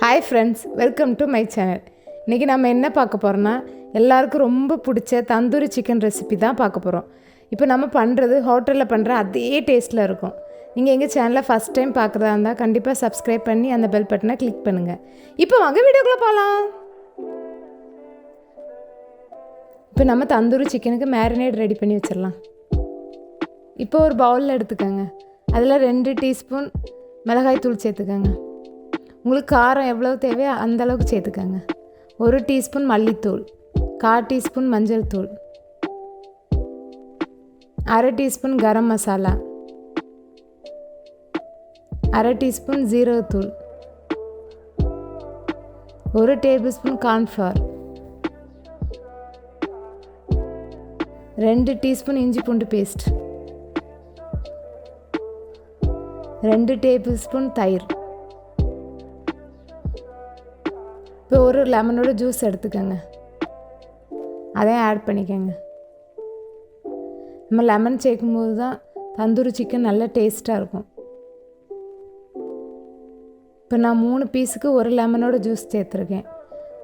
Hi friends, welcome to my channel. இன்றைக்கி நம்ம என்ன பார்க்க போகிறோன்னா, எல்லாருக்கும் ரொம்ப பிடிச்ச தந்தூரி சிக்கன் ரெசிபி தான் பார்க்க போகிறோம். இப்போ நம்ம பண்ணுறது ஹோட்டலில் பண்ணுற அதே டேஸ்ட்டில் இருக்கும். நீங்கள் எங்கள் சேனலை ஃபஸ்ட் டைம் பார்க்குறதா இருந்தால் கண்டிப்பாக சப்ஸ்கிரைப் பண்ணி அந்த பெல் பட்டனை கிளிக் பண்ணுங்கள். இப்போ வாங்க வீடியோக்குள்ளே போகலாம். இப்போ நம்ம தந்தூரி சிக்கனுக்கு மேரினேட் ரெடி பண்ணி வச்சிடலாம். இப்போ ஒரு பவுலில் எடுத்துக்கோங்க. அதில் 2 டீஸ்பூன் மிளகாய் தூள் சேர்த்துக்கோங்க. உங்களுக்கு காரம் எவ்வளோ தேவையோ அந்தளவுக்கு சேர்த்துக்கோங்க. 1 டீஸ்பூன் மல்லித்தூள், 1/4 டீஸ்பூன் மஞ்சள் தூள், 1/2 டீஸ்பூன் கரம் மசாலா, 1/2 டீஸ்பூன் ஜீரகத்தூள், 1 டேபிள் ஸ்பூன் கார்ன்ஃப்ளவர், 2 டீஸ்பூன் இஞ்சி பூண்டு பேஸ்ட், 2 டேபிள் ஸ்பூன் தயிர். இப்போ ஒரு லெமனோட ஜூஸ் எடுத்துக்கோங்க, அதையும் ஆட் பண்ணிக்கோங்க. நம்ம லெமன் சேர்க்கும்போது தான் தந்தூரி சிக்கன் நல்ல டேஸ்ட்டாக இருக்கும். இப்போ நான் 3 பீஸுக்கு 1 லெமனோட ஜூஸ் சேர்த்துருக்கேன்.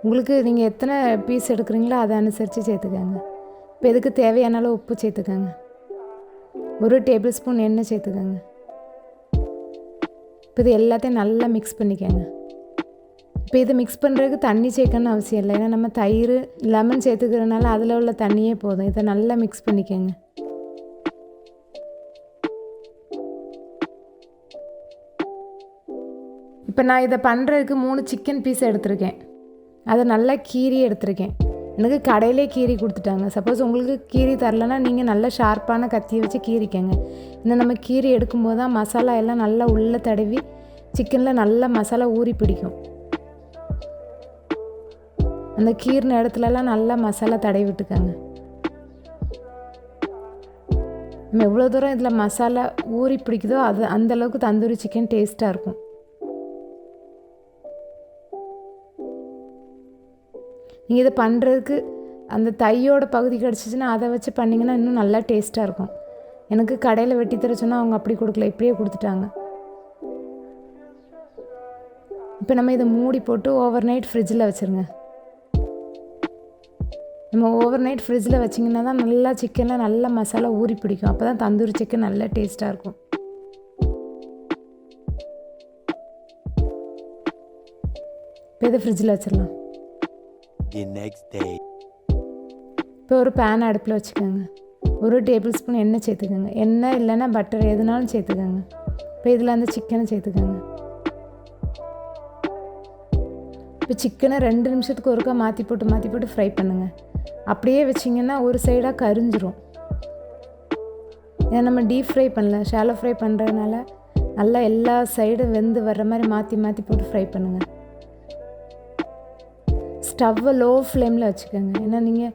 உங்களுக்கு நீங்கள் எத்தனை பீஸ் எடுக்கிறீங்களோ அதை அனுசரித்து சேர்த்துக்கோங்க. இப்போ இதுக்கு தேவையான அளவு உப்பு சேர்த்துக்கோங்க. 1 டேபிள் ஸ்பூன் எண்ணெய் சேர்த்துக்கோங்க. இப்போ இது எல்லாத்தையும் நல்லா மிக்ஸ் பண்ணிக்கோங்க. இப்போ இதை மிக்ஸ் பண்ணுறதுக்கு தண்ணி சேர்க்கணும்னு அவசியம் இல்லை, ஏன்னா நம்ம தயிர் லெமன் சேர்த்துக்கிறதுனால அதில் உள்ள தண்ணியே போதும். இதை நல்லா மிக்ஸ் பண்ணிக்கோங்க. இப்போ நான் இதை பண்ணுறதுக்கு 3 சிக்கன் பீஸ் எடுத்திருக்கேன். அதை நல்லா கீரி எடுத்திருக்கேன். எனக்கு கடையிலே கீரி கொடுத்துட்டாங்க. சப்போஸ் உங்களுக்கு கீரி தரலைன்னா நீங்கள் நல்லா ஷார்ப்பான கத்தியை வச்சு கீரிக்கங்க. இன்னும் நம்ம கீரி எடுக்கும்போது தான் மசாலா எல்லாம் நல்லா உள்ளே தடவி சிக்கனில் நல்லா மசாலா ஊறி பிடிக்கும். அந்த கீரின இடத்துலலாம் நல்லா மசாலா தடவி விட்டுக்கோங்க. நம்ம எவ்வளோ தூரம் இதில் மசாலா ஊறி பிடிக்குதோ அது அந்தளவுக்கு தந்தூரி சிக்கன் டேஸ்ட்டாக இருக்கும். நீங்கள் இதை பண்ணுறதுக்கு அந்த தையோட பகுதி கிடச்சிச்சின்னா அதை வச்சு பண்ணிங்கன்னா இன்னும் நல்லா டேஸ்ட்டாக இருக்கும். எனக்கு கடையில் வெட்டி தர சொன்னால் அவங்க அப்படி கொடுக்கல, இப்படியே கொடுத்துட்டாங்க. இப்போ நம்ம இதை மூடி போட்டு ஓவர் நைட் ஃப்ரிட்ஜில் வச்சுருங்க. நம்ம ஓவர் நைட் ஃப்ரிட்ஜில் வச்சிங்கன்னா தான் நல்லா சிக்கனில் நல்லா மசாலா ஊறி பிடிக்கும். அப்போ தான் தந்தூரி சிக்கன் நல்லா டேஸ்ட்டாக இருக்கும். இப்போ இதை ஃப்ரிட்ஜில் வச்சிடலாம். இப்போ ஒரு பேன் அடுப்பில் வச்சுக்கோங்க. 1 டேபிள் ஸ்பூன் எண்ணெய் சேர்த்துக்கோங்க. எண்ணெய் இல்லைன்னா பட்டர் எதுனாலும் சேர்த்துக்கோங்க. இப்போ இதில் அந்த சிக்கனை சேர்த்துக்கோங்க. இப்போ சிக்கனை 2 நிமிஷத்துக்கு ஒருக்கா மாற்றி போட்டு ஃப்ரை பண்ணுங்கள். அப்படியே வச்சிங்கன்னா ஒரு சைடாக கரிஞ்சிரும். ஏன்னா நம்ம டீப் ஃப்ரை பண்ணல, ஷாலோ ஃப்ரை பண்ணுறதுனால நல்லா எல்லா சைடும் வெந்து வர்ற மாதிரி மாற்றி போட்டு ஃப்ரை பண்ணுங்கள். ஸ்டவ்வை லோ ஃப்ளேமில் வச்சுக்கோங்க. ஏன்னா நீங்கள்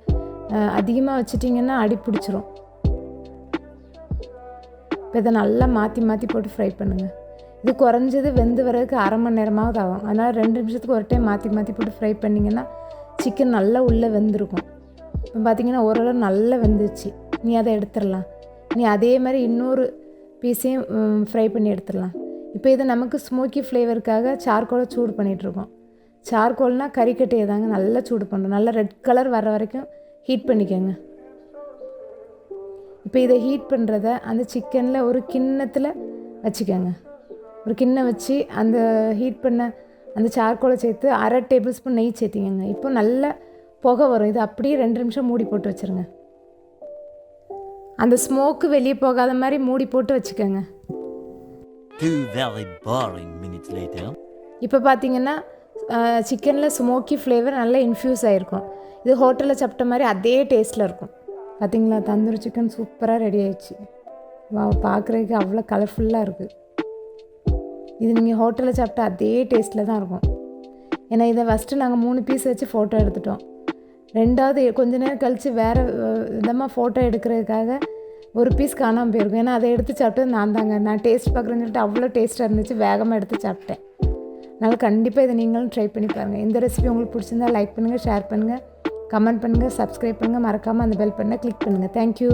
அதிகமாக வச்சிட்டிங்கன்னா அடி பிடிச்சிரும். இப்போ இதை நல்லா மாற்றி போட்டு ஃப்ரை பண்ணுங்கள். இது குறைஞ்சது வெந்து வர்றதுக்கு 1/2 மணி நேரமாவது ஆகும். அதனால் 2 நிமிஷத்துக்கு ஒரு டைம் மாற்றி போட்டு ஃப்ரை பண்ணிங்கன்னா சிக்கன் நல்லா உள்ளே வெந்திருக்கும். இப்போ பார்த்திங்கன்னா ஓரளவு நல்லா வெந்துச்சு. நீ அதை எடுத்துடலாம். நீ அதே மாதிரி இன்னொரு பீஸையும் ஃப்ரை பண்ணி எடுத்துடலாம். இப்போ இதை நமக்கு ஸ்மோக்கி ஃப்ளேவருக்காக சார்கோலை சூடு பண்ணிகிட்ருக்கோம். சார்கோல்னால் கறிக்கட்டையை தாங்க நல்லா சூடு பண்ணுறோம். நல்லா ரெட் கலர் வர வரைக்கும் ஹீட் பண்ணிக்கோங்க. இப்போ இதை ஹீட் பண்ணுறத அந்த சிக்கனில் ஒரு கிண்ணத்தில் வச்சுக்கோங்க. ஒரு கிண்ணம் வச்சு அந்த ஹீட் பண்ண அந்த சார்கோலை சேர்த்து 1/2 டேபிள் ஸ்பூன் நெய் சேர்த்திக்கங்க. இப்போ நல்ல புகை வரும். இது அப்படியே 2 நிமிஷம் மூடி போட்டு வச்சுருங்க. அந்த ஸ்மோக்கு வெளியே போகாத மாதிரி மூடி போட்டு வச்சுக்கோங்க. இப்போ பார்த்தீங்கன்னா சிக்கனில் ஸ்மோக்கி ஃப்ளேவர் நல்லா இன்ஃப்யூஸ் ஆகிருக்கும். இது ஹோட்டலில் சாப்பிட்ட மாதிரி அதே டேஸ்ட்டில் இருக்கும். பார்த்தீங்களா, தந்தூரி சிக்கன் சூப்பராக ரெடி ஆயிடுச்சு. பார்க்குறதுக்கு அவ்வளோ கலர்ஃபுல்லாக இருக்குது. இது நீங்கள் ஹோட்டலில் சாப்பிட்டா அதே டேஸ்ட்டில் தான் இருக்கும். ஏன்னா இதை ஃபஸ்ட்டு நாங்கள் 3 பீஸ் வச்சு ஃபோட்டோ எடுத்துட்டோம். 2வது கொஞ்ச நேரம் கழித்து வேறு விதமாக ஃபோட்டோ எடுக்கிறதுக்காக ஒரு பீஸ் காணாமல் போயிருக்கும். ஏன்னா அதை எடுத்து சாப்பிட்டு நான் டேஸ்ட் பார்க்குறேன்னு சொல்லிட்டு அவ்வளோ டேஸ்ட்டாக இருந்துச்சு. வேகமாக எடுத்து சாப்பிட்டேன். அதனால் கண்டிப்பாக இதை நீங்களும் ட்ரை பண்ணி பாருங்கள். இந்த ரெசிபி உங்களுக்கு பிடிச்சிருந்தா லைக் பண்ணுங்கள், ஷேர் பண்ணுங்கள், கமெண்ட் பண்ணுங்கள், சப்ஸ்கிரைப் பண்ணுங்கள். மறக்காமல் அந்த பெல் பட்டனை கிளிக் பண்ணுங்கள். தேங்க்யூ.